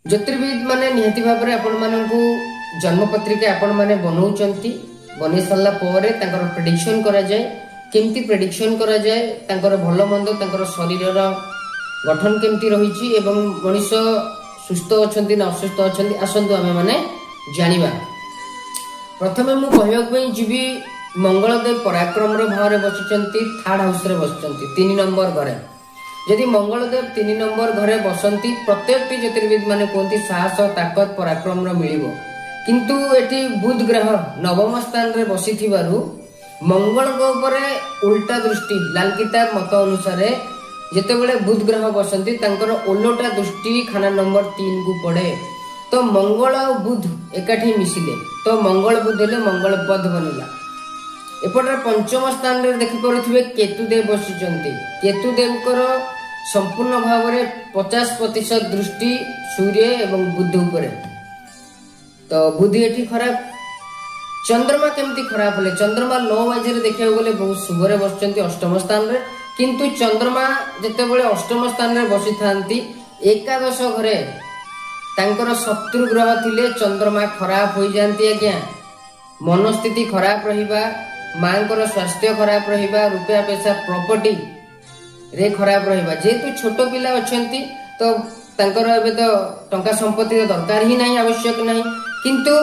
ज्योतिर्विद माने निहति भाबरे आपण माननकु जन्म पत्रिका आपण माने बनाउचंती बनै सल्ला परे तांकर प्रेडिक्शन करा जाय केमती प्रेडिक्शन करा जाय तांकर भलो मंद तांकर शरीरर गठन केमती रहिछि एवं मनुष्य सुस्थ अछंती ना असुस्थ अछंती आसंतु आमे माने जानिबा। प्रथमे मु कहबाक पई जिबी मंगलदेव पराक्रम रो भाव रे बसिचंती थर्ड हाउस रे बसिचंती 3 नंबर घरे। यदि मंगलदेव 3 नंबर घरे बसंती प्रत्येक ज्योतिर्विद माने कहती साहस ताकत पराक्रम मिलिबो। किंतु एटी बुध ग्रह नवम स्थान रे बसिथिबारु मंगल को ऊपर उल्टा दृष्टि लाल किताब मत अनुसार जेतेबेले बुध ग्रह बसंती तांकर ओलोटा दृष्टि खाना नंबर 3 को पड़े तो मंगल और बुध एकाठी मिसिले तो मंगल बुध हेले मंगल पद बनिला। एपटे पंचम स्थान रे देखि परुथिबे केतुदेव बसिचंती। केतुदेवकर संपूर्ण भाव में 50% दृष्टि सूर्य एवं बुध उपरे तो बुद्धि एठी खराब। चंद्रमा केमती खराब हेले चंद्रमा 9 बजे देखा गले बहुत शुभरे बसचंती अष्टम स्थान रे किंतु चंद्रमा जेतेबेले अष्टम स्थान रे बसी थांती एकादश घरे तांकर शत्रु ग्रह थिले चंद्रमा खराब हो जांती। आज्ञा मनस्थिति खराब रहिबा मांकर स्वास्थ्य खराब रहिबा रुपया पैसा प्रॉपर्टी रे खराब रहिबा। जेतु छोट पिला अछंती तो तांकर एबे तो टंका संपत्ति दरकार ही नहीं आवश्यक नहीं किंतु